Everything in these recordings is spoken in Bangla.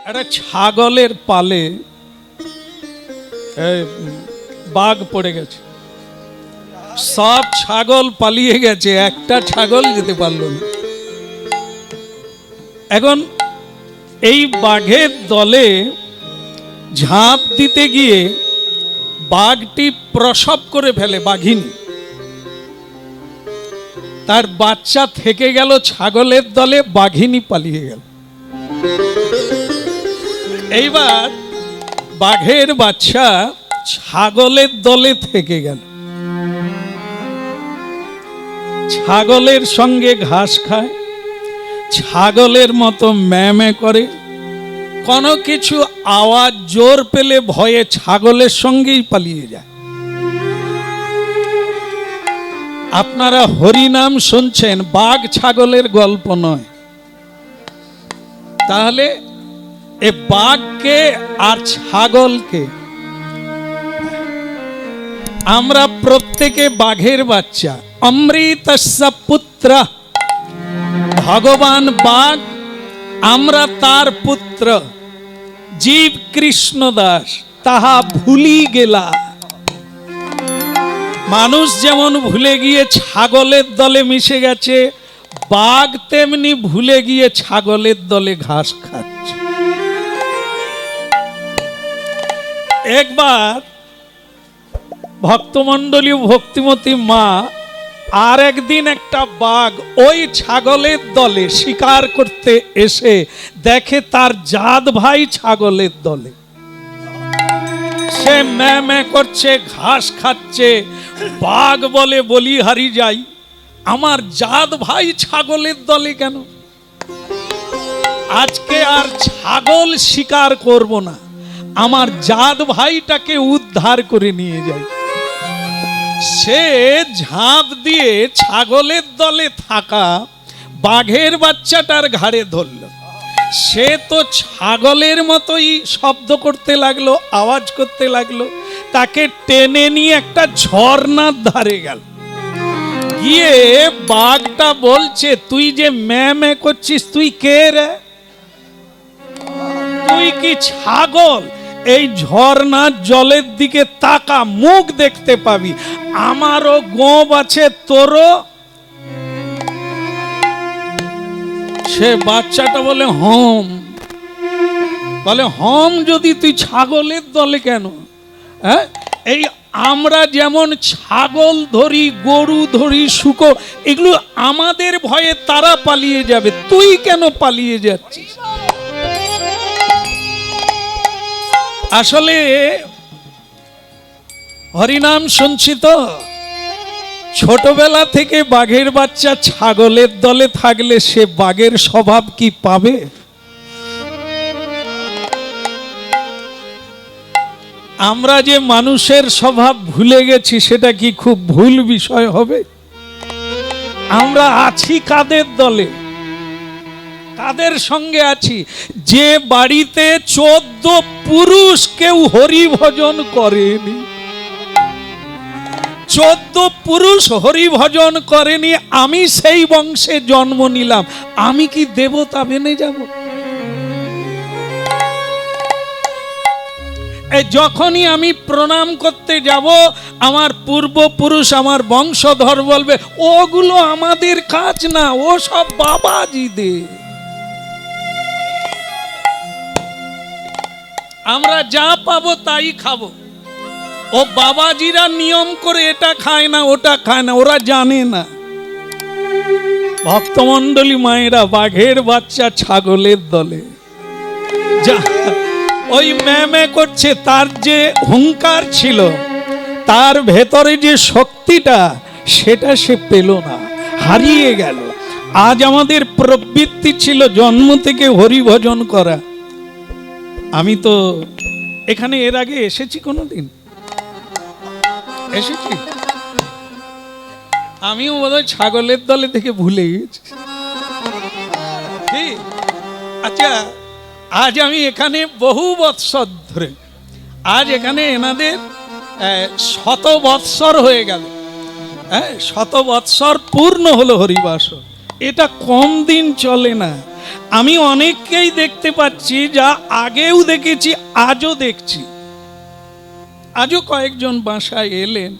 একটা ছাগলের পালে বাঘ পড়ে গেছে, সব ছাগল পালিয়ে গেছে, একটা ছাগল যেতে পারল না। এখন এই বাঘের দলে ঝাঁপ দিতে গিয়ে বাঘটি প্রসব করে ফেলে, বাঘিনী। তার বাচ্চা থেকে গেল ছাগলের দলে, বাঘিনী পালিয়ে গেল। এইবার বাঘের বাচ্চা ছাগলের দলে থেকে গেল, ছাগলের সঙ্গে ঘাস খায়, ছাগলের মতো ম্যামে করে, কোনো কিছু আওয়াজ জোর পেলে ভয়ে ছাগলের সঙ্গেই পালিয়ে যায়। আপনারা হরিনাম শুনছেন, বাঘ ছাগলের গল্প নয়। তাহলে এ বাঘকে আর ছাগলকে আমরা প্রত্যেকে বাঘের বাচ্চা, অমৃতস্য পুত্র। ভগবান বাঘ, আমরা তার পুত্র। জীব কৃষ্ণ দাস তাহা ভুলি গেলা। মানুষ যেমন ভুলে গিয়ে ছাগলের দলে মিশে গেছে, বাঘ তেমনি ভুলে গিয়ে ছাগলের দলে ঘাস খাচ্ছে। একবার ভক্তমণ্ডলী ভক্তিমতী মা আর একদিন একটা বাঘ ওই ছাগলের দলে শিকার করতে এসে দেখে তার জাত ভাই ছাগলের দলে। সে ম্যাঁ করছে, ঘাস খাচ্ছে। বাঘ বলে, বলিহারি যাই, আমার জাত ভাই ছাগলের দলে কেন? আজকে আর ছাগল শিকার করব না, আমার জাত ভাইটাকে উদ্ধার করে নিয়ে যাই। সে ঝাঁপ দিয়ে ছাগলের দলে থাকা বাঘের বাচ্চাটার ঘাড়ে ধরল। সে তো ছাগলের মতোই শব্দ করতে লাগলো, আওয়াজ করতে লাগলো। তাকে টেনে নিয়ে একটা ঝর্ণার ধারে গেল। গিয়ে বাঘটা বলছে, তুই যে ম্যাঁ করছিস, তুই কে রে? তুই কি ছাগল? এই ঝর্ণার জলের দিকে তাকা, মুখ দেখতে পাবি। আমারও গোঁব আছে, তোরও। সে বাচ্চাটা বলে হম। বলে হম যদি, তুই ছাগলের দলে কেন? হ্যাঁ, এই আমরা যেমন ছাগল ধরি, গরু ধরি, শূকর, এগুলো আমাদের ভয়ে তারা পালিয়ে যাবে, তুই কেন পালিয়ে যাচ্ছিস? আসলে হরিনাম শুনছি তো, ছোটবেলা থেকে বাঘের বাচ্চা ছাগলের দলে থাকলে সে বাঘের স্বভাব কি পাবে? আমরা যে মানুষের স্বভাব ভুলে গেছি, সেটা কি খুব ভুল বিষয় হবে? আমরা আছি কাদের দলে, কাদের সঙ্গে আছি? যে বাড়িতে 14 পুরুষ কেউ হরি ভজন করেনি, 14 পুরুষ হরি ভজন করেনি, আমি সেই বংশে জন্ম নিলাম, আমি কি দেবতা বেনে যাব? যখনই আমি প্রণাম করতে যাব, আমার পূর্বপুরুষ, আমার বংশধর বলবে, ওগুলো আমাদের কাজ না, ও সব বাবাজিদের। আমরা যা পাবো তাই খাবো। ও বাবাজিরা নিয়ম করে এটা খায় না, ওটা খায় না, ওরা জানে না। ভক্তমণ্ডলী মায়েরা, বাঘের বাচ্চা ছাগলের দলে ওই ম্যাঁ করছে, তার যে হুঙ্কার ছিল, তার ভেতরে যে শক্তিটা, সেটা সে পেল না, হারিয়ে গেল। আজ আমাদের প্রবৃত্তি ছিল জন্ম থেকে হরি ভজন করা। আমি তো এখানে এর আগে এসেছি, কোনোদিন এসেছি? আমিও বোধহয় ছাগলের দলে থেকে ভুলে গেছি। আচ্ছা, আজ আমি এখানে বহু বৎসর ধরে, আজ এখানে এনাদের 100 বৎসর হয়ে গেল। 100 বৎসর পূর্ণ হলো হরিবাস। এটা কম দিন চলে না। আমি অনেককেই দেখতে পাচ্ছি, যা আগেও দেখেছি আজও দেখছি। আজও কয়েকজন বাসায় এলেন।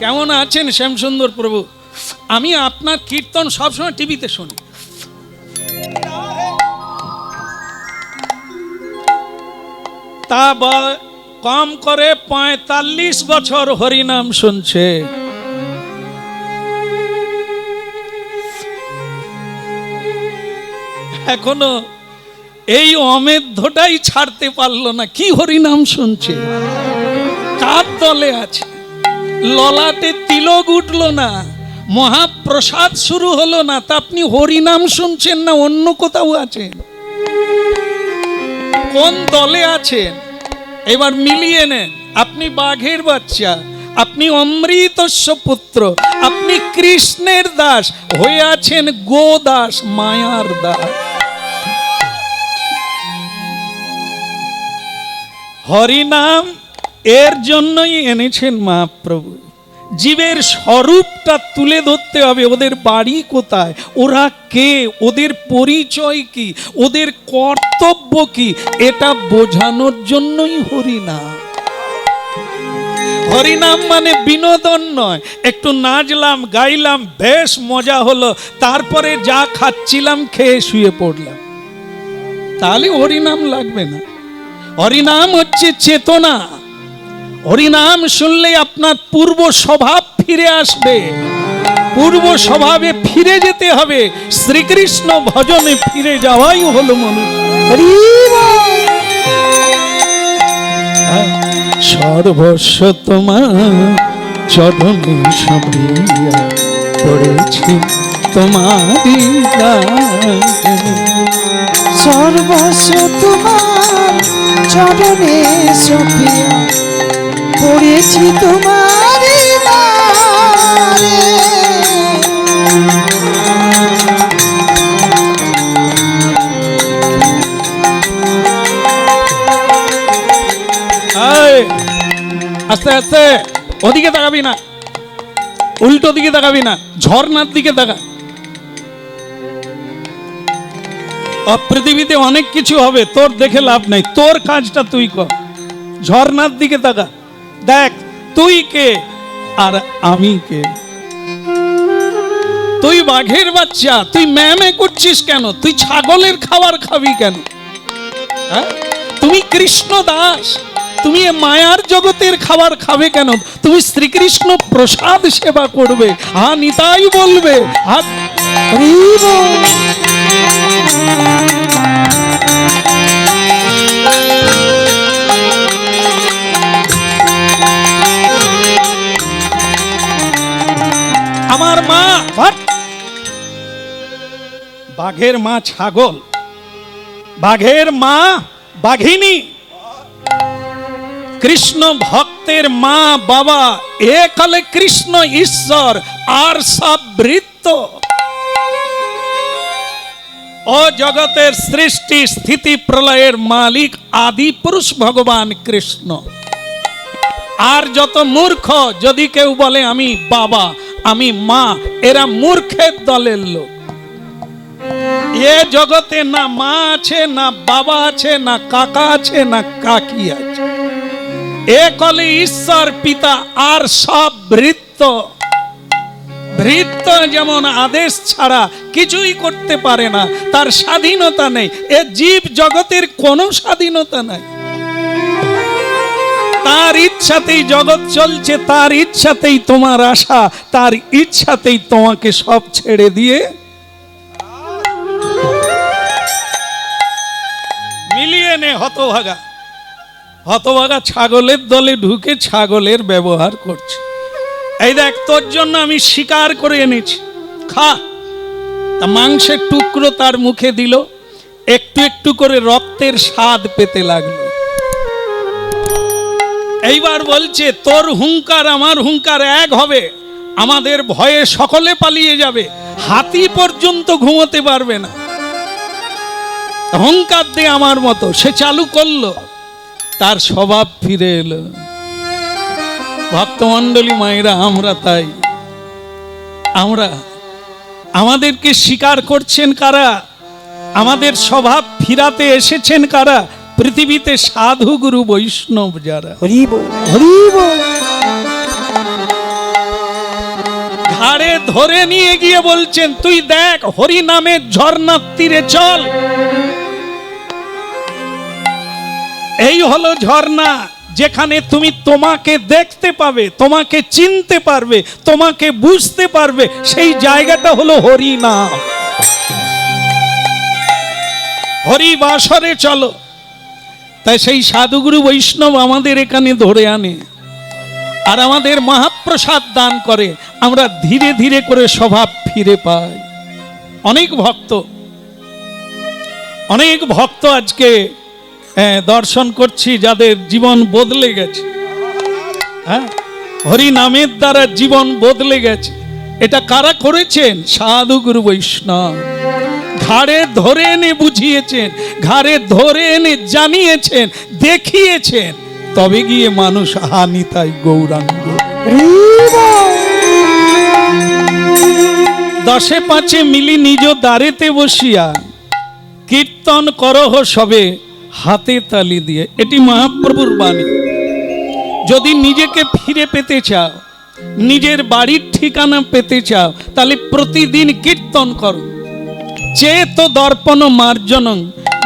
কেমন আছেন শ্যামসুন্দর প্রভু? আমি আপনার কীর্তন সবসময় টিভিতে শুনি। তা কম করে 45 বছর হরিনাম শুনছে। এখনো এই অমেধ্যটাই ছাড়তে পারলো না। কি হরিনাম শুনছে, কার দলে আছে, ললাটে তিলক উঠলো না, মহাপ্রসাদ শুরু হলো না, তা আপনি হরিনাম শুনছেন না অন্য কোথাও আছেন? কোন দলে আছেন? এবার মিলিয়ে নেন। আপনি বাঘের বাচ্চা, আপনি অমৃতস্য পুত্র, আপনি কৃষ্ণের দাস হয়ে আছেন গোদাস, মায়ার দাস। হরিনাম এর জন্যই এনেছেন মহাপ্রভু। জীবের স্বরূপটা তুলে ধরতে হবে। ওদের বাড়ি কোথায়, ওরা কে, ওদের পরিচয় কি, ওদের কর্তব্য কি, এটা বোঝানোর জন্যই হরিনাম। হরিনাম মানে বিনোদন নয়, একটু নাচলাম গাইলাম, বেশ মজা হলো, তারপরে যা খাচ্ছিলাম খেয়ে শুয়ে পড়লাম, তাহলে হরিনাম লাগবে না। হরিনাম হচ্ছে চেতনা। হরিনাম শুনলে আপনার পূর্ব স্বভাব ফিরে আসবে। পূর্ব স্বভাবে ফিরে যেতে হবে। শ্রীকৃষ্ণ ভজনে ফিরে যাওয়াই হলো মনুষ্য। সর্বস্ব তোমার চরণে সপিয়া পড়েছি তোমারি গায়ে। সর্বস্ব তোমার চরণে সপিয়া পড়েছি তোমারি গায়ে। আস্তে আস্তে, ওদিকে তাকাবি না, উল্টো দিকে তাকাবি না, ঝর্ণার দিকে তাকা। পৃথিবীতে অনেক কিছু হবে, তোর দেখে লাভ নাই, তোর কাজটা তুই কর। ঝর্ণার দিকে তাকা, দেখ তুই কে আর আমি কে। তুই বাঘের বাচ্চা, তুই ম্যামে করছিস কেন? তুই ছাগলের খাবার খাবি কেন? তুমি কৃষ্ণ দাস, তুমি মায়ার জগতের খাবার খাবে কেন? তুমি শ্রীকৃষ্ণ প্রসাদ সেবা করবে, হা নিতাই বলবে, আমার মা বাঘের মা ছাগল, বাঘের মা বাঘিনী, কৃষ্ণ ভক্তের মা বাবা এক হলে কৃষ্ণ ঈশ্বর আর সব বৃত্ত। ও জগতের সৃষ্টি স্থিতি প্রলয়ের মালিক আদি পুরুষ ভগবান কৃষ্ণ। আর যত মূর্খ, যদি কেউ বলে আমি বাবা আমি মা, এরা মূর্খের দলের লোক। এ জগতে না মা আছে, না বাবা আছে, না কাকা আছে, না কাকি আছে। এক হলে ঈশ্বর পিতা আর সব বৃত্ত। বৃত্ত যেমন আদেশ ছাড়া কিছুই করতে পারে না, তার স্বাধীনতা নেই। এ জীব জগতের কোনো স্বাধীনতা নাই। তার ইচ্ছাতেই জগৎ চলছে, তার ইচ্ছাতেই তোমার আশা, তার ইচ্ছাতেই তোমাকে সব ছেড়ে দিয়ে। মিলিয়ে নে হতভাগা। হতভাগা ছাগলের দলে ঢুকে ছাগলের ব্যবহার করছে। এই দেখ, তোর জন্য আমি শিকার করে এনেছি, খা। তা মাংসের টুকরো তার মুখে দিল, একটু একটু করে রক্তের স্বাদ পেতে লাগলো। এইবার বলছে তোর হুঙ্কার আমার হুঙ্কার এক হবে, আমাদের ভয়ে সকলে পালিয়ে যাবে, হাতি পর্যন্ত ঘুমোতে পারবে না। হুঙ্কার দিয়ে আমার মতো সে চালু করলো, তার স্বভাব ফিরে এলো। ভক্তমণ্ডলী মায়েরা, আমরা তাই, আমাদেরকে স্বীকার করছেন কারা? আমাদের স্বভাব ফিরাতে এসেছেন কারা? পৃথিবীতে সাধু গুরু বৈষ্ণব যারা। হরি বল, হরি বল। ঘাড়ে ধরে নিয়ে গিয়ে বলছেন, তুই দেখ হরি নামের ঝর্ণার তীরে চল। এই হলো ঝর্ণা, যেখানে তুমি তোমাকে দেখতে পাবে, তোমাকে চিনতে পারবে, তোমাকে বুঝতে পারবে। সেই জায়গাটা হলো হরি নাম। হরি বাসরে চলো। তাই সেই সাধুগুরু বৈষ্ণব আমাদের এখানে ধরে আনে আর আমাদের মহাপ্রসাদ দান করে। আমরা ধীরে ধীরে করে স্বভাব ফিরে পাই। অনেক ভক্ত আজকে দর্শন করছি যাদের জীবন বদলে গেছে। হ্যাঁ, হরি নামের দ্বারা জীবন বদলে গেছে। এটা কারা করেছেন? সাধু গুরু বৈষ্ণব। ঘাড়ে ধরে এনে বুঝিয়েছেন, ঘাড়ে ধরে এনে জানিয়েছেন, দেখিয়েছেন, তবে গিয়ে মানুষ হানি তাই গৌরাঙ্গ। দশে পাঁচে মিলি নিজ দ্বারেতে বসিয়া কীর্তন করহ সবে হাতে তালি দিয়ে। এটি মহাপ্রভুর বাণী। যদি নিজেকে ফিরে পেতে চাও, নিজের বাড়ির ঠিকানা পেতে চাও, তাহলে প্রতিদিন কীর্তন করো। চেত দর্পণ মার্জনং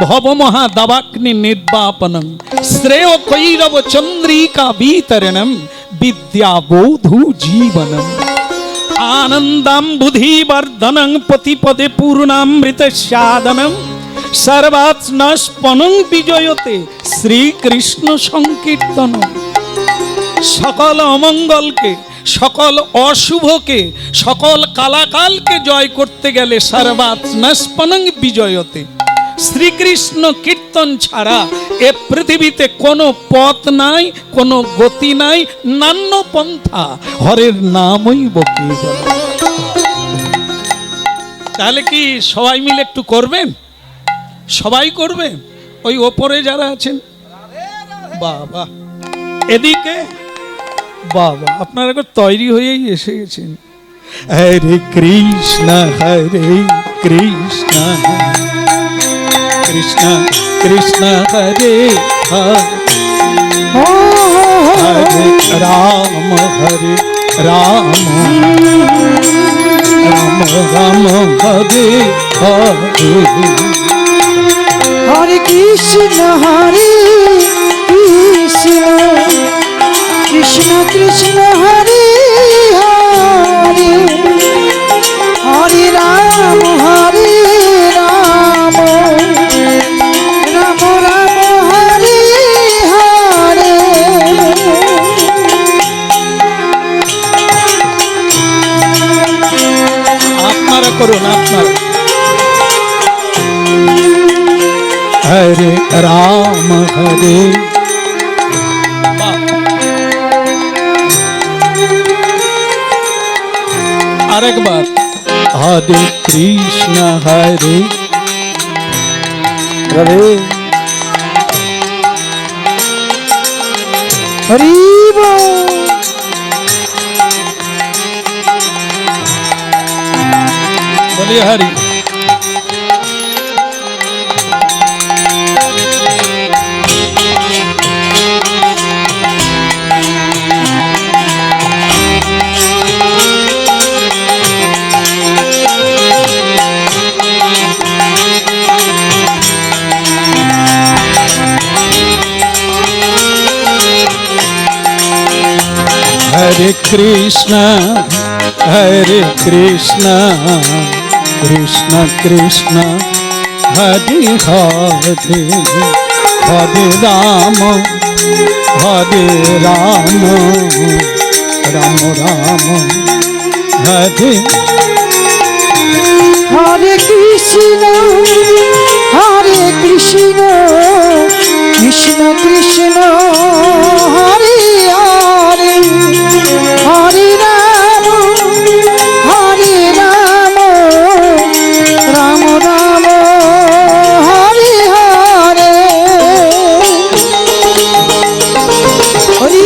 ভবমহা দাবাগ্নি নির্বাপনং শ্রেয় কৈরব চন্দ্রিকা বিতরণম বিদ্যা বৌধু জীবনম আনন্দাম বুদ্ধিবর্ধনং প্রতিপদে পূর্ণামৃত সাধনম সর্বাত্মস্পনং বিজয়তে শ্রীকৃষ্ণ সংকীর্তন। সকল অমঙ্গলকে, সকল অশুভকে, সকল কালাকালকে জয় করতে গেলে সর্বাত্মস্পনং বিজয়তে শ্রীকৃষ্ণ কীর্তন ছাড়া এ পৃথিবীতে কোনো পথ নাই, কোনো গতি নাই, নান্য পন্থা হরের নামই বকি। তাহলে কি সবাই মিলে একটু করবেন? সবাই করবেন? ওই ওপরে যারা আছেন, বাবা এদিকে, বাবা আপনারা তৈরি হয়েই এসে গেছেন। হরে কৃষ্ণ কৃষ্ণ কৃষ্ণ কৃষ্ণ হরে হরে রাম হরে রাম রাম রাম হরে হরে হরে কৃষ্ণ কৃষ্ণ কৃষ্ণ হরে হরে হরে রাম রাম রাম হরে হরে। আপনারা করুন, আপনারা। হরে রাম হরে আরেকবার হরে কৃষ্ণ হরে হরে হরি বল। বলি হরি। हरे कृष्णा कृष्ण कृष्ण हरे हरे हरे राम राम राम हरे हरे कृष्ण कृष्ण कृष्ण हरे हरे हरे राम राम राम हरे हरे हरि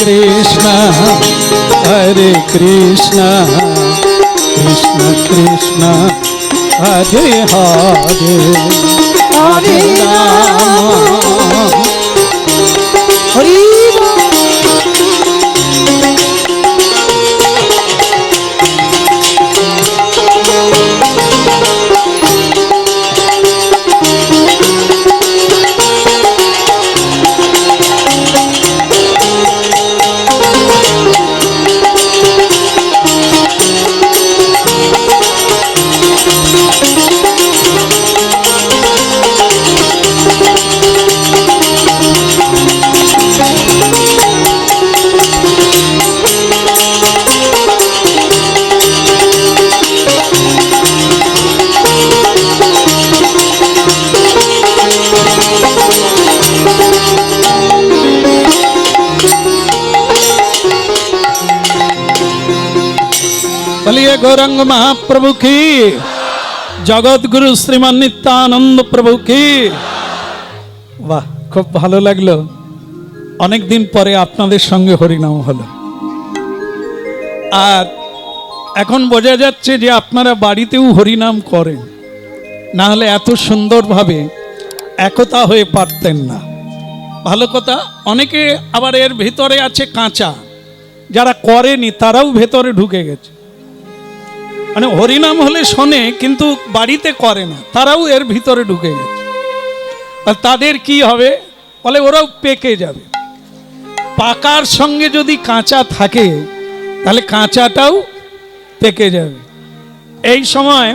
কৃষ্ণ হরে কৃষ্ণ কৃষ্ণ কৃষ্ণ হরে হরে হরে রাম হরি বলিয়ে গৌরাঙ্গ মহাপ্রভু কি, জগৎ গুরু শ্রীমান নিত্যানন্দ প্রভু কি। বাহ, খুব ভালো লাগলো। অনেকদিন পরে আপনাদের সঙ্গে হরিনাম হলো। আর এখন বোঝা যাচ্ছে যে আপনারা বাড়িতেও হরিনাম করেন, না হলে এত সুন্দরভাবে একতা হয়ে পারতেন না। ভালো কথা। অনেকে আবার এর ভিতরে আছে কাঁচা, যারা করেনি তারাও ভেতরে ঢুকে গেছে। মানে হরিনাম হলে শোনে কিন্তু বাড়িতে করে না, তারাও এর ভিতরে ঢুকে গেছে। আর তাদের কি হবে বলে, ওরাও পেকে যাবে। পাকার সঙ্গে যদি কাঁচা থাকে তাহলে কাঁচাটাও পেকে যাবে। এই সময়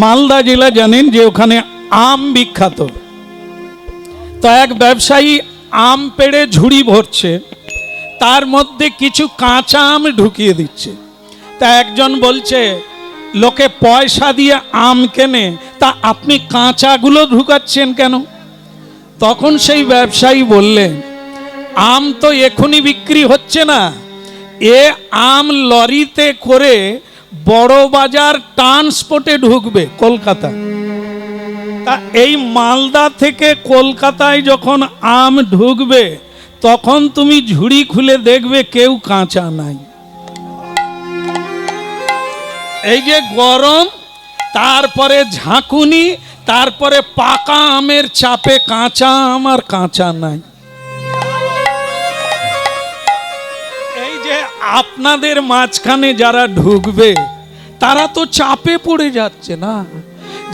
মালদা জেলা জানেন যে ওখানে আম বিখ্যাত। তো এক ব্যবসায়ী আম পেড়ে ঝুড়ি ভরছে, তার মধ্যে কিছু কাঁচা আম ঢুকিয়ে দিচ্ছে। তা একজন বলছে, লোকে পয়সা দিয়ে আম কেনে, তা আপনি কাঁচাগুলো ঢুকাচ্ছেন কেন? তখন সেই ব্যবসায়ী বললেন, আম তো এখনই বিক্রি হচ্ছে না, এ আম লরিতে করে বড় বাজার ট্রান্সপোর্টে ঢুকবে কলকাতা। তা এই মালদা থেকে কলকাতায় যখন আম ঢুকবে তখন তুমি ঝুড়ি খুলে দেখবে কেউ কাঁচা নাই। এই যে গরম, তারপরে ঝাঁকুনি, তারপরে পাকা আমের চাপে কাঁচা আম আর কাঁচা নাই। এই যে আপনাদের মাঝখানে যারা ঢুকবে তারা তো চাপে পড়ে যাচ্ছে না,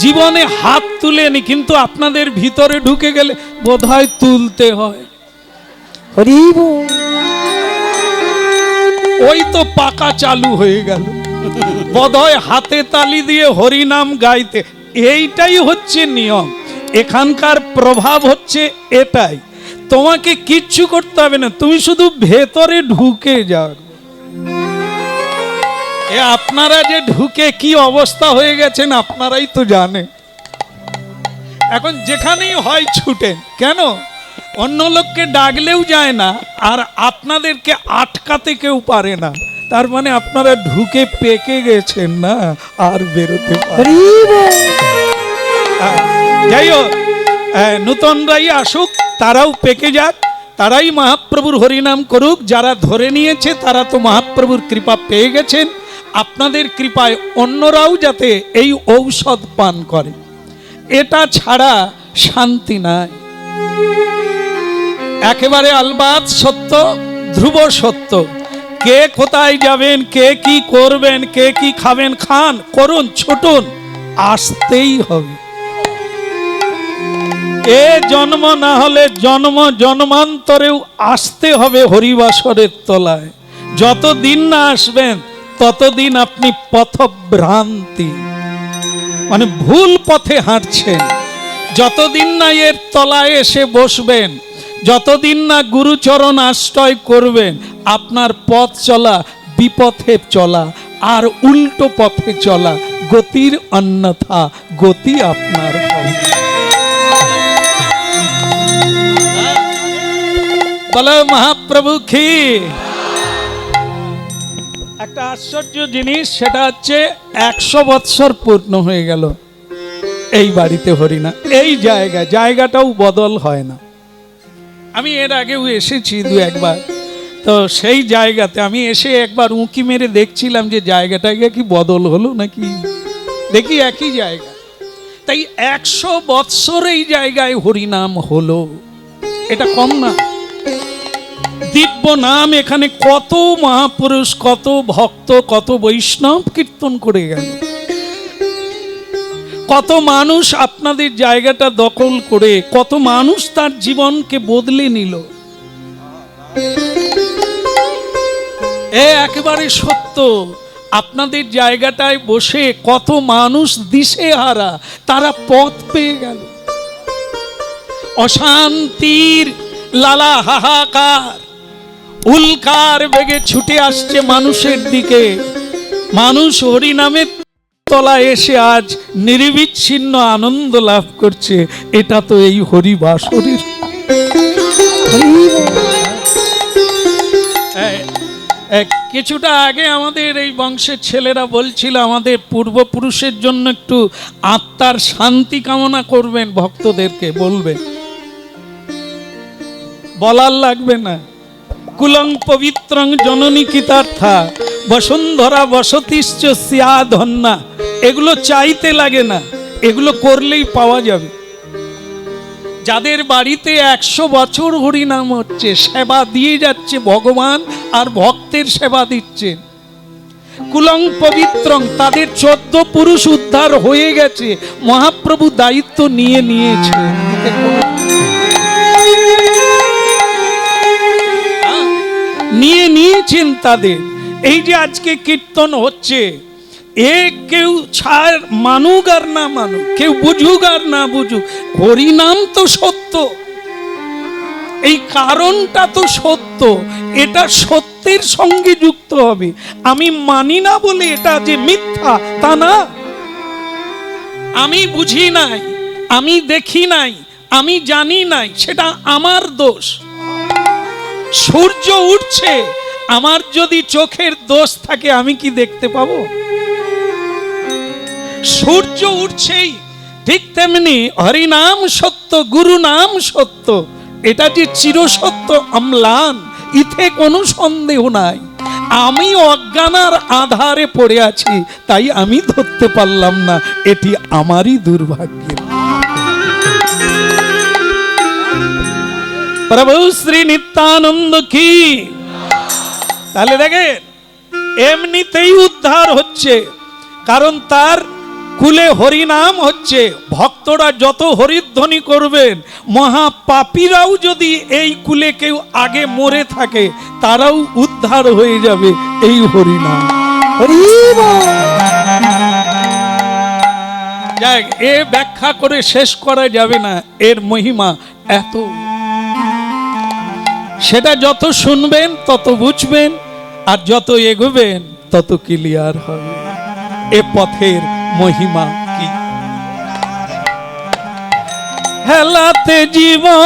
জীবনে হাত তুলেনি, কিন্তু আপনাদের ভিতরে ঢুকে গেলে বোধহয় তুলতে হয়। হরি বল। ওই তো পাকা চালু হয়ে গেল, বোধহয় হাতে তালি দিয়ে হরিনাম গাইতে। এইটাই হচ্ছে নিয়ম, এখানকার প্রভাব হচ্ছে এটাই। তোমাকে কিচ্ছু করতে হবে না, তুমি শুধু ভেতরে ঢুকে যাও। এ আপনারা যে ঢুকে কি অবস্থা হয়ে গেছেন আপনারাই তো জানেন। এখন যেখানেই হয় ছুটেন, কেন? অন্য লোককে ডাকলেও যায় না, আর আপনাদেরকে আটকাতে কেউ পারে না। তার মানে আপনারা ঢুকে পেকে গেছেন না, আর বেরোতে পারে। যাই হোক, নূতনরাই আসুক, তারাও পেকে যাক, তারাই মহাপ্রভুর হরিনাম করুক। যারা ধরে নিয়েছে তারা তো মহাপ্রভুর কৃপা পেয়ে গেছেন। আপনাদের কৃপায় অন্যরাও যাতে এই ঔষধ পান করে, এটা ছাড়া শান্তি নাই। একেবারে আলবাত সত্য, ধ্রুব সত্য। কে কোথায় যাবেন, কে কি করবেন, কে কি খাবেন, খান, করুন, ছুটুন, আসতেই হবে। এ জন্ম না হলে জন্ম জন্মান্তরেও আসতে হবে হরিবাসরের তলায়। যতদিন না আসবেন ততদিন আপনি পথভ্রান্তি, মানে ভুল পথে হাঁটছেন। যতদিন না এর তলায় এসে বসবেন, যতদিন না গুরুচরণ আশ্রয় করবেন, আপনার পথ চলা বিপথে চলা, আর উল্টো পথে চলা, গতির অন্যথা গতি আপনার হবে। বলো মহাপ্রভু কি। একটা আশ্চর্য জিনিস, সেটা হচ্ছে 100 বৎসর পূর্ণ হয়ে গেল এই বাড়িতে হরিনা। এই জায়গাটাও বদল হয় না। আমি এর আগেও এসেছি দু একবার, তো সেই জায়গাতে আমি এসে একবার উঁকি মেরে দেখছিলাম যে জায়গাটাকে কি বদল হলো নাকি, দেখি একই জায়গা। তাই 100 বৎসর এই জায়গায় হরিনাম হলো, এটা কম না। দিব্য নাম এখানে কত মহাপুরুষ, কত ভক্ত, কত বৈষ্ণব কীর্তন করে গেল, কত মানুষ আপনাদের জায়গাটা দখল করে, কত মানুষ তার জীবনকে বদলে নিল। একেবারে সত্য, আপনাদের জায়গাটায় বসে কত মানুষ দিশেহারা, তারা পথ পেয়ে গেল। অশান্তির লালা হাহাকার উল্কার বেগে ছুটে আসছে মানুষের দিকে, মানুষ হরিনামের তলায় এসে আজ নির্বিচ্ছিন্ন আনন্দ লাভ করছে। এটা তো এই হরিবাসরের। কিছুটা আগে আমাদের এই বংশের ছেলেরা বলছিল আমাদের পূর্বপুরুষের জন্য একটু আত্মার শান্তি কামনা করবেন, ভক্তদেরকে বলবেন, বলার লাগবে না। কুলং পবিত্রং জননী কৃতার্থা বসুন্ধরা বসতিশ্চ স্যাধন্যা, এগুলো চাইতে লাগে না, এগুলো করলেই পাওয়া যাবে। যাদের বাড়িতে 100 বছর হরিনাম হচ্ছে, সেবা দিয়ে যাচ্ছে ভগবান আর ভক্তের সেবা দিচ্ছেন। কুলং পবিত্রং, তাদের 14 পুরুষ উদ্ধার হয়ে গেছে, মহাপ্রভু দায়িত্ব নিয়ে নিয়েছে, নিয়ে নিয়েছেন তাদের। এই যে আজকে কীর্তন হচ্ছে, এ কেউ ছাড় মানুক আর না মানুক, কেউ বুঝুক আর না বুঝুক, হরিনাম তো সত্য, এই কারণটা তো সত্য, এটা সত্যের সঙ্গে যুক্ত হবে। আমি মানি না বলে এটা যে মিথ্যা তা না। আমি বুঝি নাই, আমি দেখি নাই, আমি জানি নাই, সেটা আমার দোষ। সূর্য উঠছে, আমার যদি চোখের দোষ থাকে আমি কি দেখতে পাবো? সূর্য উঠছেই, ঠিক তেমনি হরিনাম সত্য, গুরু নাম সত্য, এটা যে চিরসত্য অম্লান, ইথে কোনো সন্দেহ নাই। আমি অজ্ঞানার আধারে পড়ে আছি, তাই আমি ধরতে পারলাম না, এটি আমারই দুর্ভাগ্য। প্রভু শ্রী নিত্যানন্দ কি। তাহলে দেখেন, এমনিতেই উদ্ধার হচ্ছে, কারণ তার কুলে হরিনাম হচ্ছে। ভক্তরা যত হরিধ্বনি করবেন, মহাপাপীরাও যদি এই কুলে কেউ আগে মরে থাকে, তারাও উদ্ধার হয়ে যাবে এই হরিনাম। যাক, এ ব্যাখ্যা করে শেষ করা যাবে না, এর মহিমা এত। সেটা যত শুনবেন তত বুঝবেন, আর যত এগোবেন তত ক্লিয়ার হবে এ পথের মহিমা কি। হেলাতে জীবন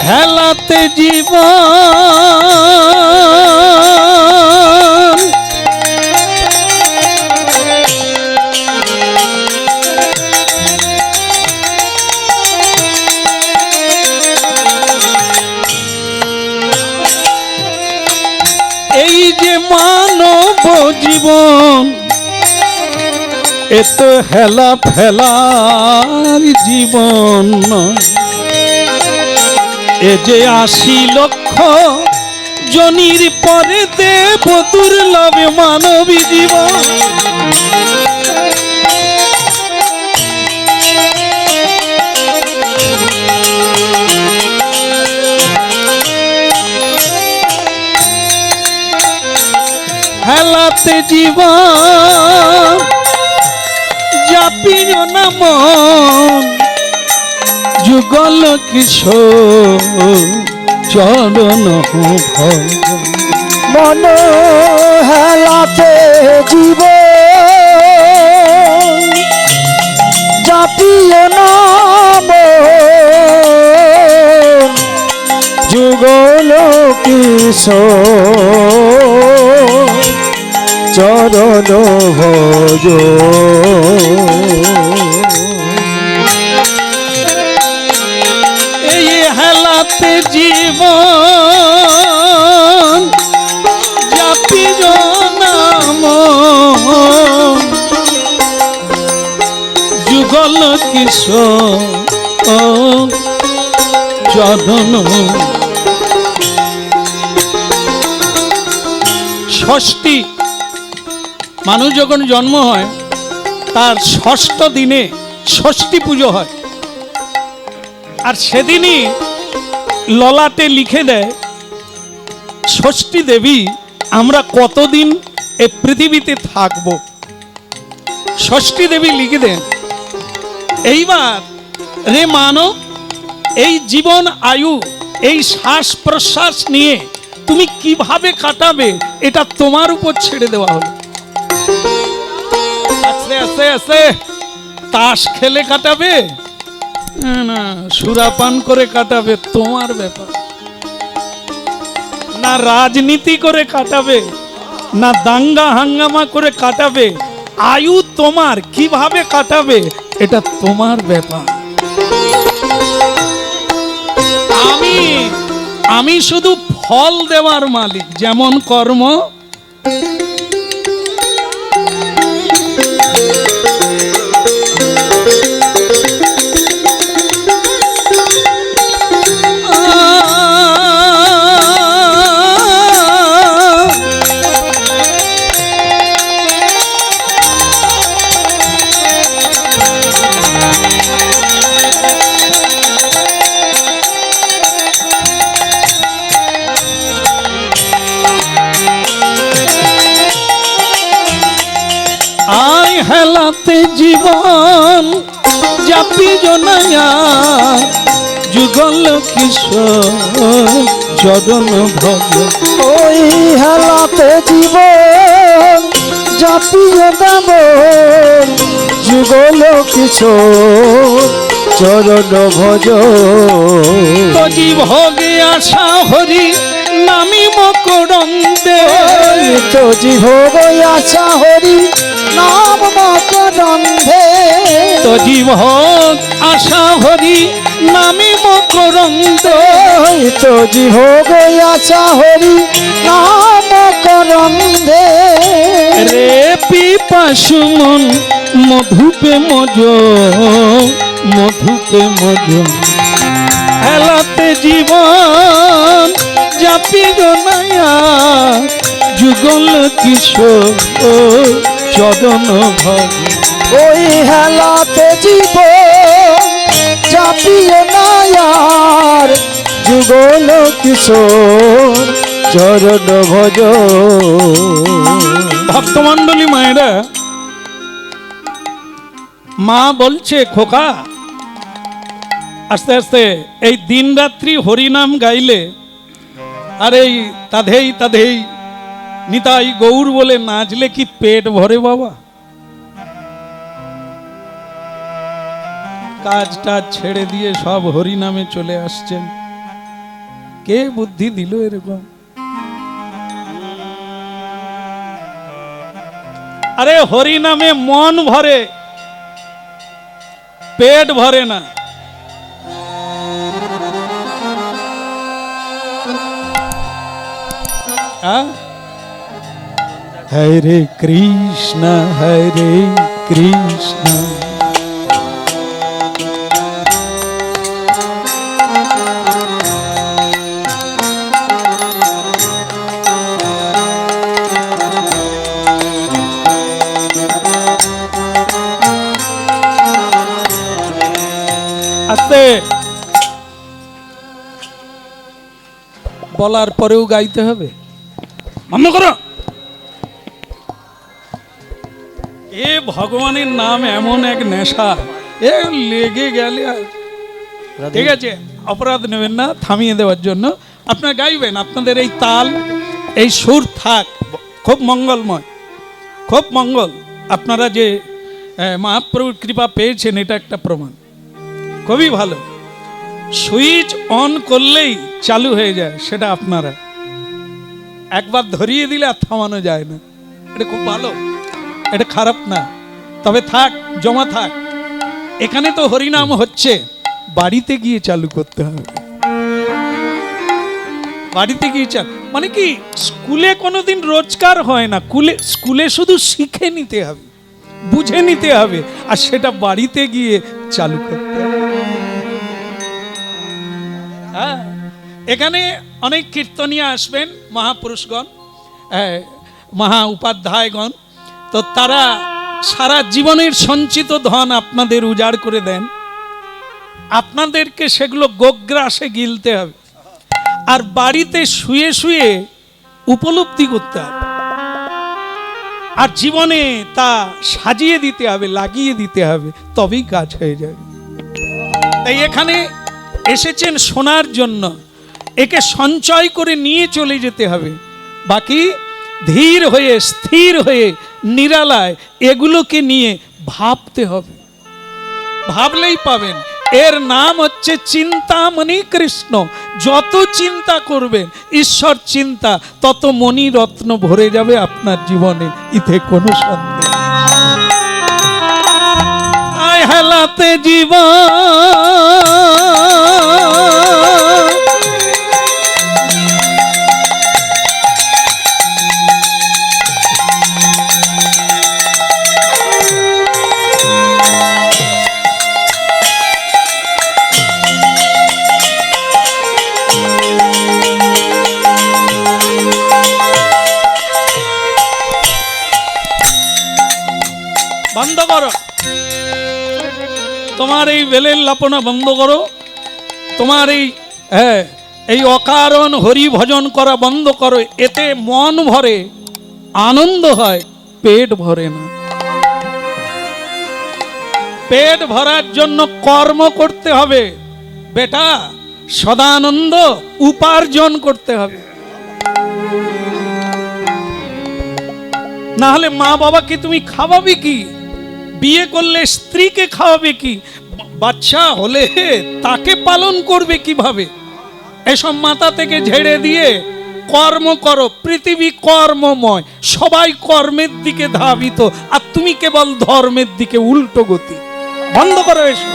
হেলাতে জীবন এই যে মানব জীবন, এত হেলা ফেলার জীবন নয়। এ যে 80 লক্ষ জনির পরে দেব দুর্লভ মানবী জীবন। হেলাতে জীবন জাপির নাম যুগল কিশোর চরণ ভজন। মন হেলাতে জীব জাপিও নাম যুগল কিশোর চরণ ভজ। এই হেলাতে জীবন জাপির নাম যুগল কিশোর চরণ। ষষ্ঠী, মানুষ যখন জন্ম হয় তার ষষ্ঠ দিনে ষষ্ঠী পুজো হয়, আর সেদিনই ললাটে লিখে দেয় ষষ্ঠী দেবী আমরা কতদিন এ পৃথিবীতে থাকব। ষষ্ঠী দেবী লিখে দেন এইবার রে মানব, এই জীবন আয়ু এই শ্বাস প্রশ্বাস নিয়ে তুমি কিভাবে কাটাবে এটা তোমার উপর ছেড়ে দেওয়া হলো। আস্তে আস্তে আস্তে তাস খেলে কাটাবে না সুরাপান করে কাটাবে তোমার ব্যাপার, না রাজনীতি করে কাটাবে না দাঙ্গা হাঙ্গামা করে কাটাবে, আয়ু তোমার, কিভাবে কাটাবে এটা তোমার ব্যাপার। আমি শুধু ফল দেওয়ার মালিক, যেমন কর্ম হেলাতে জীবন জাপি জনায়া যুগল কিশোর চরণ ভজন। ওই হেলাতে জীবন জাপিও নাম যুগল কিশোর চরণ ভজ। তজি ভোগে আশা হরি নামি মকরন্দে, তজি ভোগ আশা হরি নাম মকরন্ধে। তজি ভোগ আশা হরি নামি মকরন্দে, তজি ভোগ আশা হরি নাম মকরন্ধে। রে পিপাসু মন মধুপে মজ মধুপে মজ। হেলাতে জীবন জাপি জনায়া যুগল কিশোর চরণ ভজ। ওই হেলাতে জীবন জাপিও নায়ার যুগল কিশোর চরণ ভজ। ভক্তমণ্ডলী মায়েরা, মা বলছে খোকা আস্তে আস্তে এই দিন রাত্রি হরিনাম গাইলে আর এই তাধেই তাধেই নিতাই গৌর বলে নাচলে কি পেট ভরে বাবা? কাজটা ছেড়ে দিয়ে সব হরিনামে চলে আসছেন, কে বুদ্ধি দিল এরকম? আরে হরিনামে মন ভরে, পেট ভরে না। হরে কৃষ্ণ হরে কৃষ্ণ আস্তে বলার পরেও গাইতে হবে। বন্ধ করো। ভগবানের নাম এমন এক নেশা, এ লেগে গেলে ঠিক আছে, অপরাধ নেবেন না, থামিয়ে দেওয়ার জন্য আপনারা গাইবেন। আপনাদের এই তাল, এই সুর থাক, খুব মঙ্গলময়, খুব মঙ্গল। আপনারা যে মহাপ্রভুর কৃপা পেয়েছেন এটা একটা প্রমাণ, খুবই ভালো। সুইচ অন করলেই চালু হয়ে যায়, সেটা আপনারা একবার ধরিয়ে দিলে আর থামানো যায় না। এটা খুব ভালো, এটা খারাপ না, তবে থাক, জমা থাক। এখানে তো হরিনাম হচ্ছে, বাড়িতে গিয়ে চালু করতে হবে। বাড়িতে গিয়ে চালু মানে কি, স্কুলে কোনোদিন রোজগার হয় না, স্কুলে শুধু শিখে নিতে হবে, বুঝে নিতে হবে, আর সেটা বাড়িতে গিয়ে চালু করতে হবে। হ্যাঁ, এখানে অনেক কীর্তনীয় আসবেন, মহাপুরুষগণ, মহা উপাধ্যায়গণ, তো তারা সারা জীবনের সঞ্চিত ধন আপনাদের উজাড় করে দেন। আপনাদেরকে সেগুলো গোগ্রাসে গিলতে হবে, আর বাড়িতে শুয়ে শুয়ে উপলব্ধি করতে হবে, আর জীবনে তা সাজিয়ে দিতে হবে, লাগিয়ে দিতে হবে, তবেই কাজ হয়ে যাবে। তাই এখানে এসেছেন শোনার জন্য, একে সঞ্চয় করে নিয়ে চলে যেতে হবে। বাকি ধীর হয়ে, স্থির হয়ে, নিরালায় এগুলোকে নিয়ে ভাবতে হবে, ভাবলেই পাবেন। এর নাম হচ্ছে চিন্তামণি কৃষ্ণ। যত চিন্তা করবেন ঈশ্বর চিন্তা, তত মণি রত্ন ভরে যাবে আপনার জীবনে, ইতে কোনো সন্দেহ। আয় হেলাতে জীবন, বন্ধ করো তোমার এই বেলের লাপনা, বন্ধ করো তোমার এই অকারণ হরি ভজন করা বন্ধ করো। এতে মন ভরে, আনন্দ হয়, পেট ভরে না। পেট ভরার জন্য কর্ম করতে হবে বেটা, সদানন্দ উপার্জন করতে হবে। না হলে মা বাবাকে তুমি খাওয়াবে কি? বিয়ে করলে স্ত্রীকে খাওয়াবে কি? বাচ্চা হলে তাকে পালন করবে কিভাবে? এসব মাথা থেকে ঝেড়ে দিয়ে কর্ম করো। পৃথিবী কর্মময়, সবাই কর্মের দিকে ধাবিত, আর তুমি কেবল ধর্মের দিকে উল্টো গতি। বন্ধ করো এসব।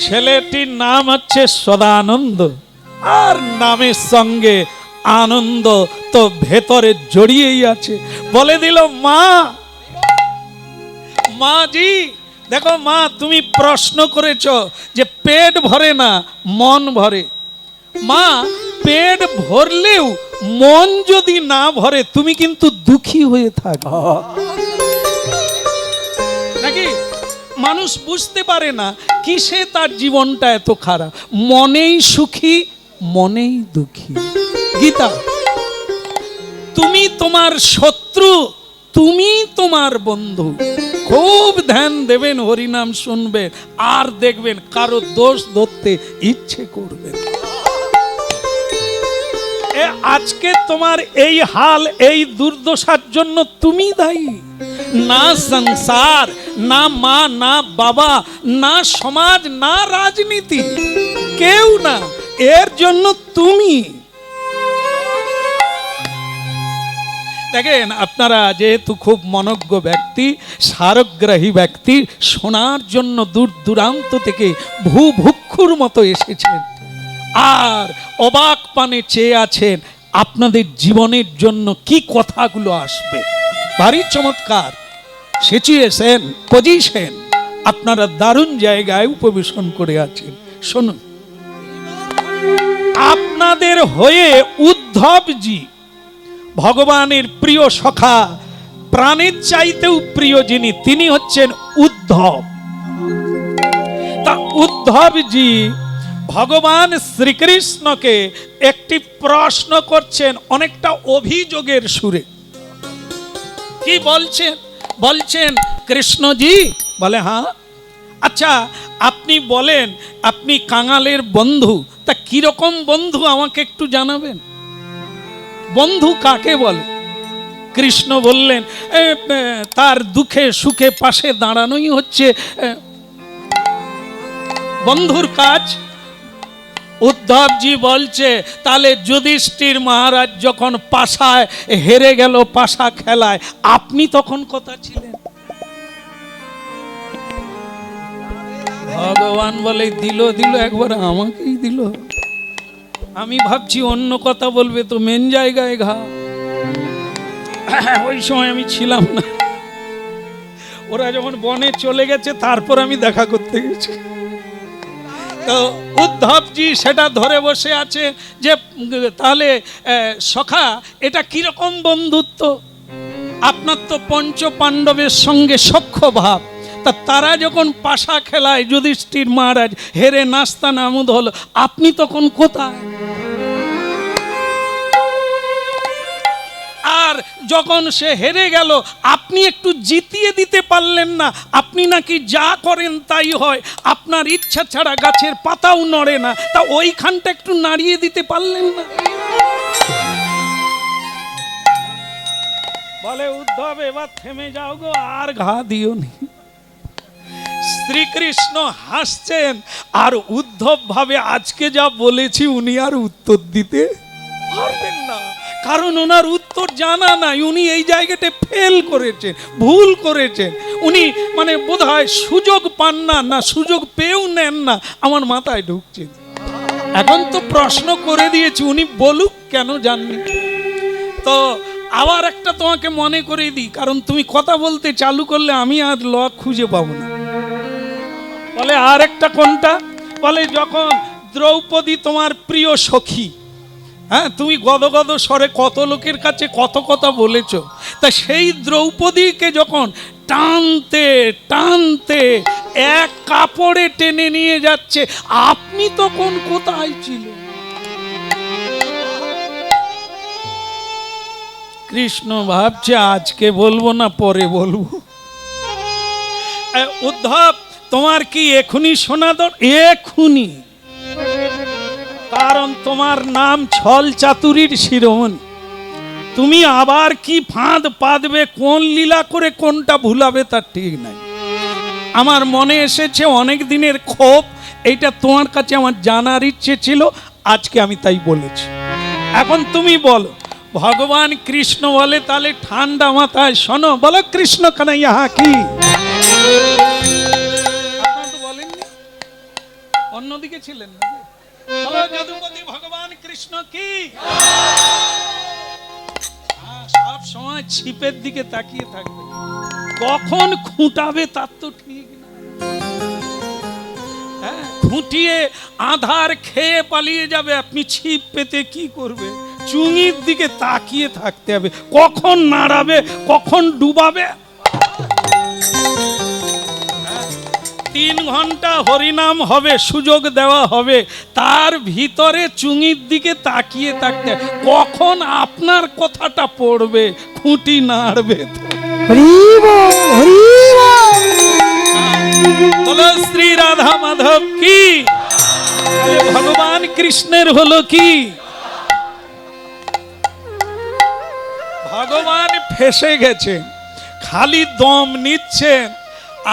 ছেলেটির নাম হচ্ছে সদানন্দ, আর নামের সঙ্গে আনন্দ তো ভেতরে জড়িয়েই আছে। বলে দিল মা, মা জি দেখো মা, তুমি প্রশ্ন করেছ যে পেট ভরে না, মন ভরে। মা, পেট ভরলেও মন যদি না ভরে তুমি কিন্তু দুঃখী হয়ে থাকো নাকি? মানুষ বুঝতে পারে না কিসে তার জীবনটা এত খারাপ। মনেই সুখী, মনেই দুঃখী। গীতা, তুমি তোমার শত্রু, তুমি তোমার বন্ধু। খুব ধ্যান দেবেন, হরিনাম শুনবেন, আর দেখবেন কারো দোষ ধরতে ইচ্ছে করবে। আজকে তোমার এই হাল, এই দুর্দশার জন্য তুমি দায়ী। না সংসার, না মা, না বাবা, না সমাজ, না রাজনীতি, কেউ না। এর জন্য তুমি। দেখেন, আপনারা যেহেতু খুব মনজ্ঞ ব্যক্তি, সারগ্রাহী ব্যক্তি, শোনার জন্য দূর দূরান্ত থেকে ভূভুক্ষুর মতো এসেছেন, আর অবাক পানে চেয়ে আছেন আপনাদের জীবনের জন্য কি কথাগুলো আসবে। ভারী চমৎকার সিচুয়েশন, পজিশন, আপনারা দারুণ জায়গায় উপবেশন করে আছেন। শুনুন, আপনাদের হয়ে উদ্ধবজি, ভগবানের প্রিয় সখা, প্রাণের চাইতেও প্রিয় যিনি, তিনি হচ্ছেন উদ্ধব। তা উদ্ধবজি ভগবান শ্রীকৃষ্ণকে একটি প্রশ্ন করছেন, অনেকটা অভিযোগের সুরে। কি বলছেন? বলছেন কৃষ্ণজি, বলে হ্যাঁ। আচ্ছা আপনি বলেন, আপনি কাঙালের বন্ধু, তা কিরকম বন্ধু আমাকে একটু জানাবেন? বন্ধু কাকে বলে? কৃষ্ণ বললেন তার দুঃখে সুখে পাশে দাঁড়ানোই হচ্ছে বন্ধুর কাজ। উদ্ধবজি বলছে তাহলে যুধিষ্ঠির মহারাজ যখন পাশায় হেরে গেল পাশা খেলায়, আপনি তখন কোথা ছিলেন? ভগবান বলে দিল একবার আমাকেই দিল। আমি ভাবছি অন্য কথা বলবে তো মেন জায়গায় ঘা। ওই সময় আমি ছিলাম না, ওরা যখন বনে চলে গেছে তারপর আমি দেখা করতে গেছি। তো উদ্ধবজি সেটা ধরে বসে আছে যে তাহলে সখা এটা কিরকম বন্ধুত্ব? আপনার তো পঞ্চ পাণ্ডবের সঙ্গে সখ্য ভাব, তা তারা যখন পাশা খেলায় যুধিষ্ঠির মহারাজ হেরে নাস্তা নামুদ হলো, আপনি তখন কোথায়? আর যখন সে হেরে গেল আপনি একটু জিতিয়ে দিতে পারলেন না? আপনি নাকি যা করেন তাই হয়, আপনার ইচ্ছা ছাড়া গাছের পাতাও নড়ে না, তা ওইখানটা একটু নাড়িয়ে দিতে পারলেন না? বলে উদ্ধব এবার থেমে যাও গো, আর ঘা দিও নি। শ্রীকৃষ্ণ হাসছেন আর উদ্ধব ভাবে আজকে যা বলেছি উনি আর উত্তর দিতে পারবেন না, কারণ ওনার উত্তর জানা নাই। উনি এই জায়গাতে ফেল করেছেন, ভুল করেছেন। উনি মানে বোধহয় সুযোগ পান না, না সুযোগ পেয়েও নেন না, আমার মাথায় ঢুকছে। এখন তো প্রশ্ন করে দিয়েছি, উনি বলুক কেন জাননি। তো আবার একটা তোমাকে মনে করে দিই, কারণ তুমি কথা বলতে চালু করলে আমি আর লক খুঁজে পাবো না। বলে আর একটা কোনটা? বলে যখন দ্রৌপদী তোমার প্রিয় সখী, হ্যাঁ তুমি গদগদ স্বরে কত লোকের কাছে কত কথা বলেছো, তা সেই দ্রৌপদীকে যখন টানতে টানতে এক কাপড়ে টেনে নিয়ে যাচ্ছে, আপনি তখন কোথায় ছিলেন? কৃষ্ণ ভাবছে আজকে বলবো না পরে বলবো। উদ্ধব তোমার কি এখুনি শোনা এখুনি, কারণ তোমার নাম ছল চাতুরীর শিরোমণি। তুমি আবার কি ফাঁদ পাতবে, কোন লীলা করে কোনটা ভুলাবে তার ঠিক নাই। আমার মনে এসেছে অনেক দিনের ক্ষোভ, এইটা তোমার কাছে আমার জানার ইচ্ছে ছিল, আজকে আমি তাই বলেছি। এখন তুমি বলো। ভগবান কৃষ্ণ বলে তাহলে ঠান্ডা মাথায় শোনো, বলো কৃষ্ণ কানাইয়া কি? আপনারা তো বলেননি, অন্যদিকে ছিলেন না। বলো যদুপতি ভগবান কৃষ্ণ কি? সব সময় ছিপের দিকে তাকিয়ে থাকবে, কখন খুঁটাবে তার তো ঠিক না। খুঁটিয়ে আধার খেয়ে পালিয়ে যাবে, আপনি ছিপ পেতে কি করবে? চুঙির দিকে তাকিয়ে থাকতে হবে, কখন নাড়াবে কখন ডুবাবে। 3 ঘন্টা হরিনাম হবে, সুযোগ দেওয়া হবে, তার ভিতরে চুঙির দিকে তাকিয়ে থাকতে, কখন আপনার কথাটা পড়বে, খুঁটি নাড়বে। বলো শ্রী রাধা মাধব কি? ভগবান কৃষ্ণের হলো কি? ভগবান ফেসে গেছে, খালি দম নিচ্ছেন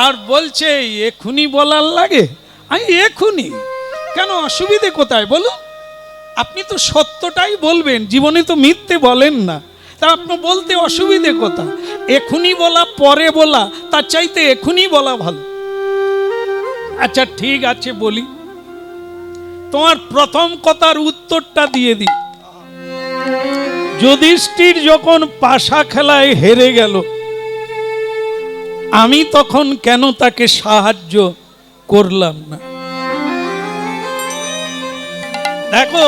আর বলছে এখুনি বলার লাগে। আমি এখুনি কেন, অসুবিধে কোথায় বলুন? আপনি তো সত্যটাই বলবেন, জীবনে তো মিথ্যে বলেন না, তা আপনি বলতে অসুবিধে কোথায়? এখুনি বলা পরে বলা, তার চাইতে এখুনি বলা ভালো। আচ্ছা ঠিক আছে বলি, তোমার প্রথম কথার উত্তরটা দিয়ে দিই। যুধিষ্ঠির যখন পাশা খেলায় হেরে গেল, আমি তখন কেন তাকে সাহায্য করলাম না? দেখো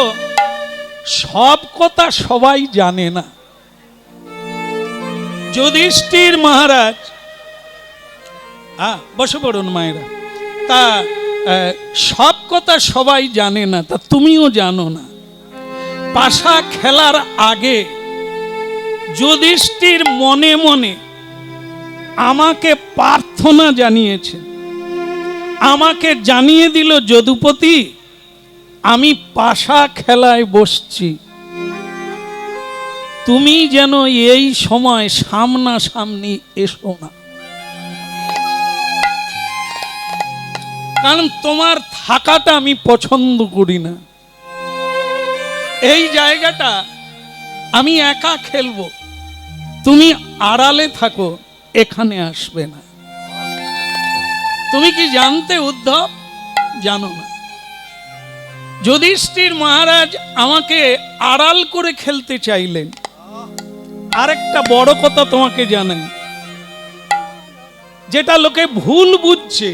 সব কথা সবাই জানে না। যুধিষ্ঠির মহারাজ, বসে পড়ুন মায়েরা, তা সব কথা সবাই জানে না, তা তুমিও জানো না। পাশা খেলার আগে যুধিষ্ঠির মনে মনে আমাকে প্রার্থনা জানিয়েছে, আমাকে জানিয়ে দিল যদুপতি আমি পাশা খেলায় বসছি, তুমি যেন এই সময় সামনাসামনি এসো না, কারণ তোমার থাকাটা আমি পছন্দ করি না, এই জায়গাটা আমি একা খেলবো, তুমি আড়ালে থাকো, এখানে আসবে না। তুমি কি জানতে উদ্ধব? জানো না। যুধিষ্ঠির মহারাজ আমাকে আড়াল করে খেলতে চাইলেন। আরেকটা বড় কথা তোমাকে জানাই, যেটা লোকে ভুল বুঝছে,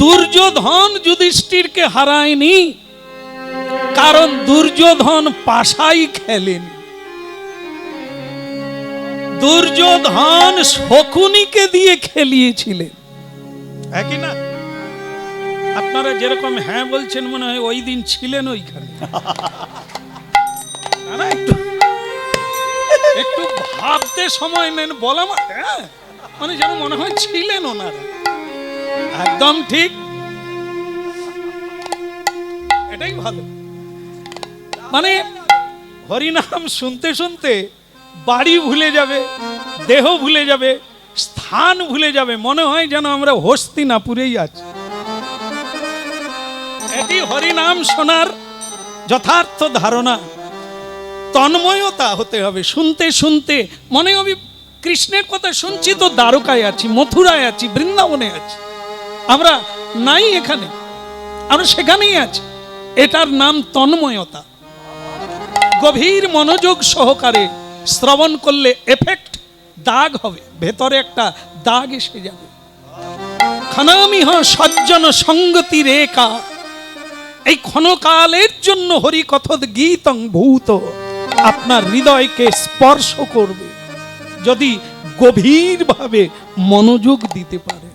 দুর্যোধন যুধিষ্ঠিরকে হারায়নি, কারণ দুর্যোধন পাশাই খেলেন। দুর্যোধন শকুনিকে দিয়ে খেলিয়েছিলেন, একই না? আপনারা যেরকম হ্যাঁ বলছেন মনে হয় ওই দিন ছিলেন ওইখানে। একটু ভাবতে সময় নেন, বলা মানে যেন মনে হয় ছিলেন ওনারা। একদম ঠিক, এটাই ভালো। মানে হরিনাম শুনতে শুনতে বাড়ি ভুলে যাবে, দেহ ভুলে যাবে, স্থান ভুলে যাবে, মনে হয় যেন আমরা হস্তিনাপুরেই আছি। এটি হরিনাম শোনার যথার্থ ধারণা। তন্ময়তা হতে হবে, শুনতে শুনতে মনে হবে কৃষ্ণের কথা শুনছি তো দ্বারকায় আছি, মথুরায় আছি, বৃন্দাবনে আছি, আমরা নাই এখানে, আমরা সেখানেই আছি। এটার নাম তন্ময়তা। গভীর মনোযোগ সহকারে শ্রবণ করলে এফেক্ট, দাগ হবে, ভেতরে একটা দাগ এসে যাবে। ক্ষণামিহ সজ্জন সঙ্গতি রেখা, এই ক্ষণকালের জন্য হরিকথ গীতং ভূত আপনার হৃদয়কে স্পর্শ করবে, যদি গভীরভাবে মনোযোগ দিতে পারে।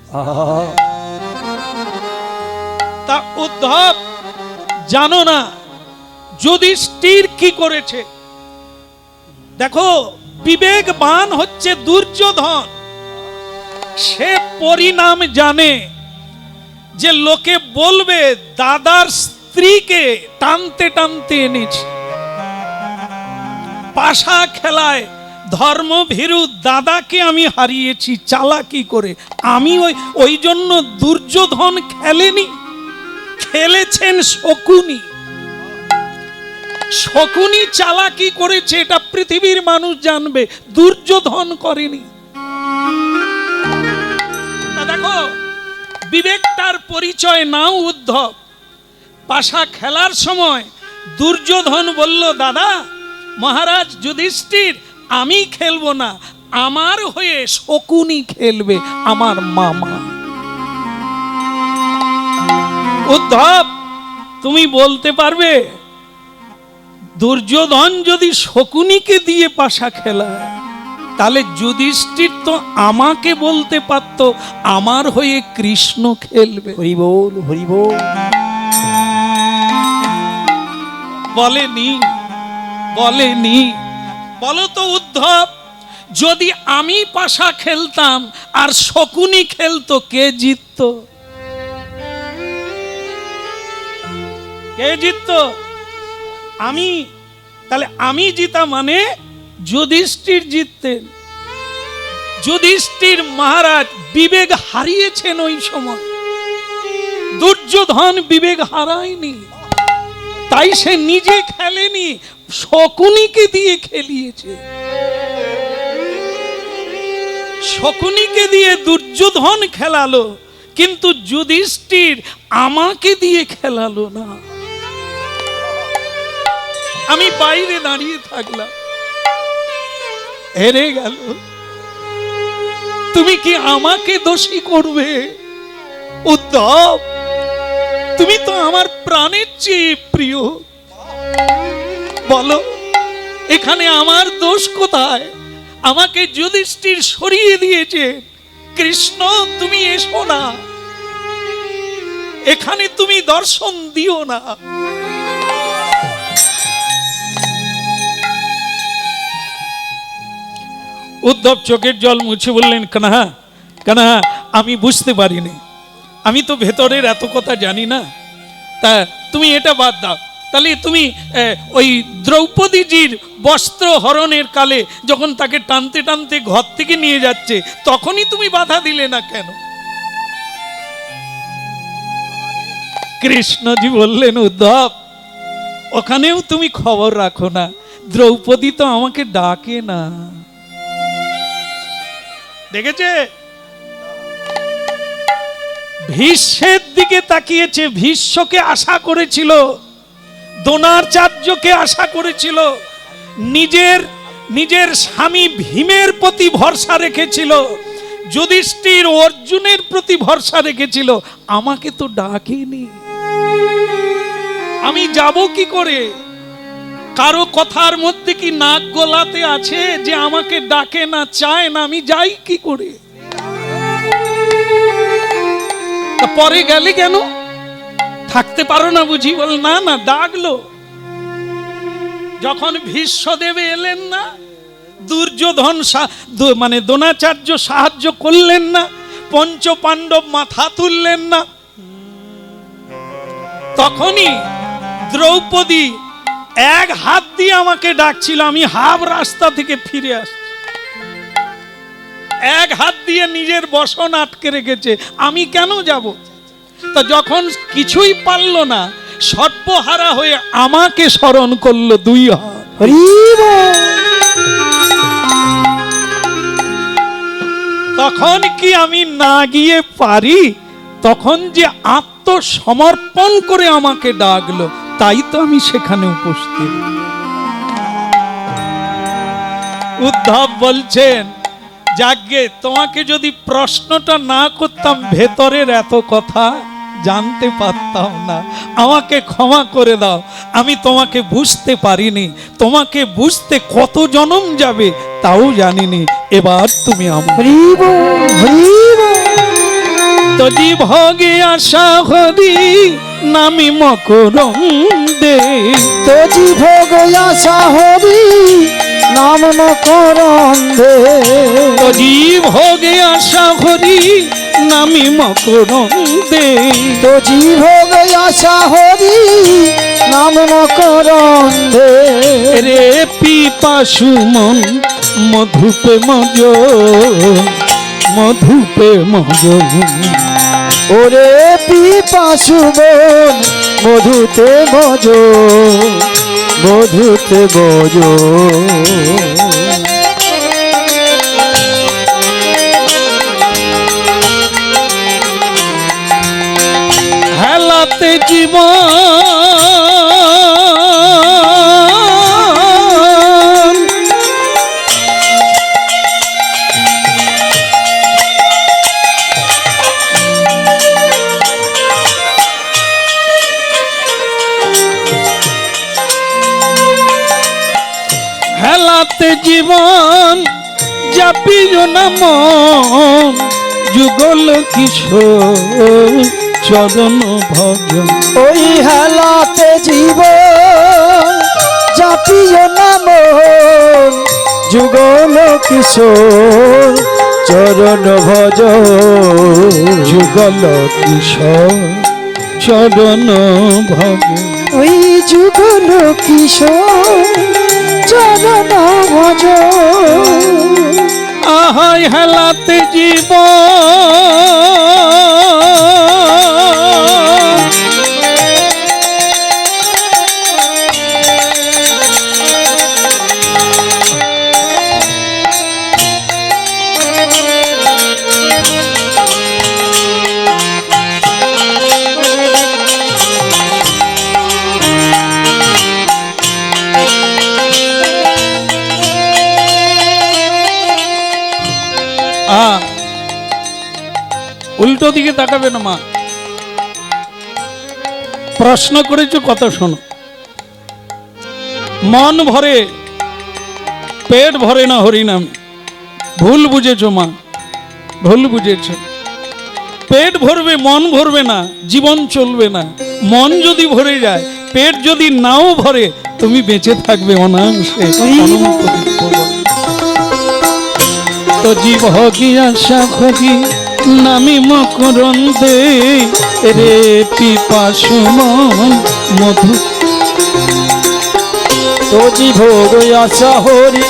তা উদ্ধব জানো না যুধিষ্ঠির কি করেছে? দেখো, বিবেকবান হচ্ছে দুর্যোধন, সে পরিণাম জানে যে লোকে বলবে দাদার স্ত্রীকে টানতে টানতে এনেছে, পাশা খেলায় ধর্মভীরু দাদাকে আমি হারিয়েছি চালাকি করে। আমি ওই জন্য দুর্যোধন খেলেনি, খেলেছেন শকুনি। শকুনি চালাকি করেছে, এটা পৃথিবীর মানুষ জানবে, দুর্যোধন করেনি। দেখো, বিবেকটার পরিচয় নাও উদ্ধব। পাশা খেলার সময় দুর্যোধন বলল, দাদা মহারাজ যুধিষ্ঠির আমি খেলবো না, আমার হয়ে শকুনি খেলবে, আমার মামা। উদ্ধব তুমি বলতে পারবে দুর্যোধন যদি শকুনিকে দিয়ে পাশা খেলায়, তাহলে যুধিষ্ঠির তো আমাকে বলতে পারত আমার হয়ে কৃষ্ণ খেলবে। হরি বল, হরি বল। বলেনি, বলেনি। বলো তো উদ্ধব, যদি আমি পাশা খেলতাম আর শকুনি খেলতো, কে জিততো? কে জিততো? আমি। তাহলে আমি জিতা মানে যুধিষ্ঠির জিততেন। যুধিষ্ঠির মহারাজ বিবেক হারিয়েছেন ওই সময়, দুর্যোধন বিবেক হারায়নি, তাই সে নিজে খেলেনি, শকুনিকে দিয়ে খেলিয়েছে। শকুনিকে দিয়ে দুর্যোধন খেলালো, কিন্তু যুধিষ্ঠির আমাকে দিয়ে খেলালো না। আমি বাইরে দাঁড়িয়ে থাকলাম, হেরে গেল। তুমি কি আমাকে দোষী করবে? উদ্ধব, তুমি তো আমার প্রাণের চেয়ে প্রিয়, বলো এখানে আমার দোষ কোথায়? আমাকে যুধিষ্ঠির সরিয়ে দিয়েছে। কৃষ্ণ তুমি এসো না, এখানে তুমি দর্শন দিও না। উদ্ধব চোখের জল মুছে বললেন, কানহা কানহা, আমি বুঝতে পারিনি, আমি তো ভেতরের এত কথা জানি না, তা তুমি এটা বাদ দাও। তাহলে তুমি ওই দ্রৌপদীজির বস্ত্র হরণের কালে যখন তাকে টানতে টানতে ঘর থেকে নিয়ে যাচ্ছে, তখনই তুমি বাধা দিলে না কেন? কৃষ্ণজি বললেন, উদ্ধব, ওখানেও তুমি খবর রাখো না, দ্রৌপদী তো আমাকে ডাকে না। দেখেছে, ভীষ্মের দিকে তাকিয়েছে, ভীষ্মকে আশা করেছিল, দ্রোণাচার্যকে আশা করেছিল, নিজের স্বামী ভীমের প্রতি ভরসা রেখেছিল, যুধিষ্ঠির অর্জুনের প্রতি ভরসা রেখেছিল, আমাকে তো ডাকেনি, আমি যাব কি করে? কারো কথার মধ্যে কি নাক গলাতে আছে যে আমাকে ডাকে না, চায় না, আমি যাই কি করে? পরে গেলে কেন? থাকতে পারো না বুঝি? বল না না, ডাকলো। যখন ভীষ্মদেবে এলেন না, দুর্যোধন মানে দ্রোণাচার্য সাহায্য করলেন না, পঞ্চ পাণ্ডব মাথা তুললেন না, তখনই দ্রৌপদী এক হাত দিয়ে আমাকে ডাকছিল, আমি হাফ রাস্তা থেকে ফিরে আসছি, এক হাত দিয়ে নিজের বসন আটকে রেখেছে, আমি কেন যাব? তা যখন কিছুই পারল না, সর্বহারা হয়ে আমাকে স্মরণ করলো দুই হাত। তখন কি আমি না গিয়ে পারি? তখন যে আত্মসমর্পণ করে আমাকে ডাকলো, তাই তো আমি সেখানে উপস্থিত। উদ্ধব বলছেন, যাগ্গে, তোমাকে যদি প্রশ্নটা না করতাম, ভেতরের এত কথা জানতে পারতাম না, আমাকে ক্ষমা করে দাও, আমি তোমাকে বুঝতে পারিনি, তোমাকে বুঝতে কত জনম যাবে তাও জানিনি, এবার তুমি আমার। তজি ভোগে আশা হরি নামি মকরন্দে, তজি ভোগ আশা হরি নাম মকরন্দে, তজি ভোগে আশা হরি নামি মকরন্দে, তজি ভোগ আশা হরি নাম মকরন্দে, রে পিপাসু মন মধুপে মজ, মধুপে মজ, ওরে পিপাসু মন মধুতে মজ, মধুতে মজ। হেলাতে জীবন হেলাতে জীবন যাপিও না মন, যুগল কিশোর চরণ ভজন। ওই হেলাতে জীবন যাপিও না মন, যুগল কিশোর চরণ ভজন, যুগল কিশোর চরণ ভজন। ওই যুগল কিশোর চরণ ভজন। আহাই হেলাতে জীবন উল্টো দিকে তাকাবে না মা, প্রশ্ন করেছো কত শোনো। মন ভরে পেট ভরে না হরিনামে, ভুল বুঝেছো মা, ভুল বুঝেছো। পেট ভরবে মন ভরবে না, জীবন চলবে না। মন যদি ভরে যায়, পেট যদি নাও ভরে, তুমি বেঁচে থাকবে অনায়াসে অনন্ত। তো জীব গিয়া সাখি নামি মকরন্দে রে পিপাসু মধু তো জীব আশা হরি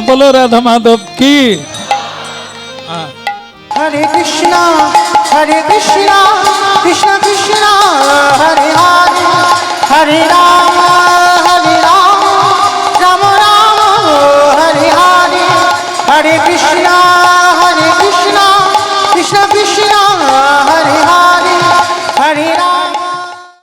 बोलो राधा माधव की। हरे कृष्णा कृष्ण कृष्ण हरे हरे हरे राम